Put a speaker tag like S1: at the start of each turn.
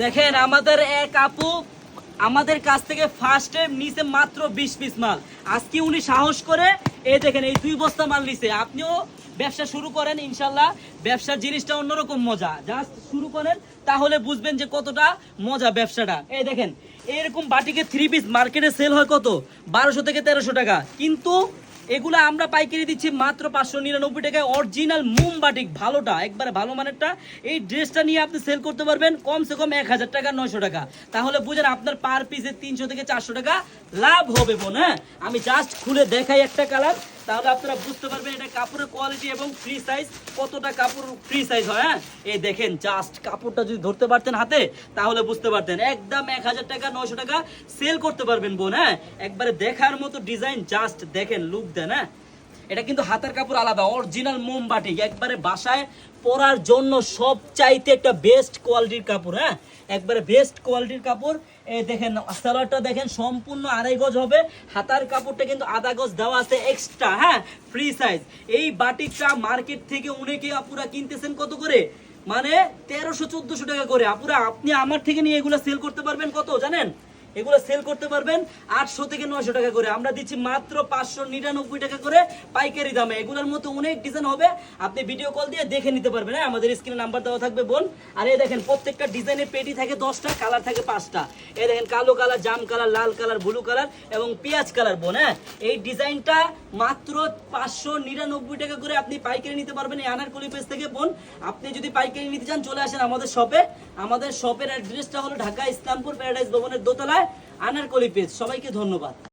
S1: দেখেন আমাদের এক আপু আমাদের কাছ থেকে ফার্স্টে নিচে মাত্র 20 পিস মাল। আজকে উনি সাহস করে এই দেখেন এই 2 বস্তা মাল নিছে। আপনিও ব্যবসা শুরু করেন, ইনশাল্লাহ ব্যবসার জিনিসটা অন্যরকম মজা। জাস্ট শুরু করেন তাহলে বুঝবেন যে কতটা মজা ব্যবসাটা। এই দেখেন এরকম বাটিকে 3 পিস মার্কেটে সেল হয় কত 1200 থেকে 1300 টাকা, কিন্তু এগুলা আমরা পাইকারি দিচ্ছি মাত্র 599 টাকায়। অরিজিনাল মোম বাটিক ভালোটা, একবারে ভালো মানেরটা। এই ড্রেসটা নিয়ে আপনি সেল করতে পারবেন কমসে কম 1000 টাকা 900 টাকা। তাহলে বুঝেন আপনার পার পিসে 300 থেকে 400 টাকা লাভ হবে বোন। হ্যাঁ, আমি জাস্ট খুলে দেখাই একটা কালার, তাহলে আপনারা বুঝতে পারবেন এটা কাপড়ের কোয়ালিটি এবং ফ্রি সাইজ, কতটা কাপড় ফ্রি সাইজ হয়। হ্যাঁ, এই দেখেন জাস্ট কাপড়টা যদি ধরতে পারতেন হাতে তাহলে বুঝতে পারতেন একদম 1000 টাকা 900 টাকা সেল করতে পারবেন বোন। হ্যাঁ, একবারে দেখার মতো ডিজাইন, জাস্ট দেখেন লুক দেন। হ্যাঁ, এটা কিন্তু হাতের কাপড় আলাদা, অরিজিনাল মোম বাটিক, একবারে বাসায় পরার জন্য সবচাইতে একটা বেস্ট কোয়ালিটির কাপড়। হ্যাঁ, একবারে বেস্ট কোয়ালিটির কাপড়। এই দেখেন সালোয়ারটা দেখেন সম্পূর্ণ 2.5 গজ হবে, হাতার কাপড়টা কিন্তু আধা গজ দেওয়া আছে এক্সট্রা। হ্যাঁ, ফ্রি সাইজ। এই বাটিকটা মার্কেট থেকে অনেকে আপুরা কিনতেছেন কত করে, মানে 1300-1400 টাকা করে। আপুরা আপনি আমার থেকে নিয়ে এগুলো সেল করতে পারবেন কত জানেন, এগুলো সেল করতে পারবেন 800 থেকে 900 টাকা করে। আমরা দিচ্ছি মাত্র 599 টাকা করে পাইকারি দামে। এগুলোর মতো অনেক ডিজাইন হবে, আপনি ভিডিও কল দিয়ে দেখে নিতে পারবেন। হ্যাঁ, আমাদের স্ক্রিনে নাম্বার দেওয়া থাকবে বোন। আর এই দেখেন প্রত্যেকটা ডিজাইনের পেটি থাকে 10টা, কালার থাকে 5টা। এই দেখেন কালো কালার, জাম কালার, লাল কালার, ব্লু কালার এবং পেঁয়াজ কালার বোন। হ্যাঁ, এই ডিজাইনটা মাত্র 599 টাকা করে আপনি পাইকারি নিতে পারবেন এই আনারকলি পেজ থেকে বোন। আপনি যদি পাইকারি নিতে চান চলে আসেন আমাদের শপে। আমাদের শপের অ্যাড্রেসটা হলো ঢাকা ইসলামপুর প্যারাডাইস ভবনের দোতলায়, আনারকলি পেজ। সবাইকে ধন্যবাদ।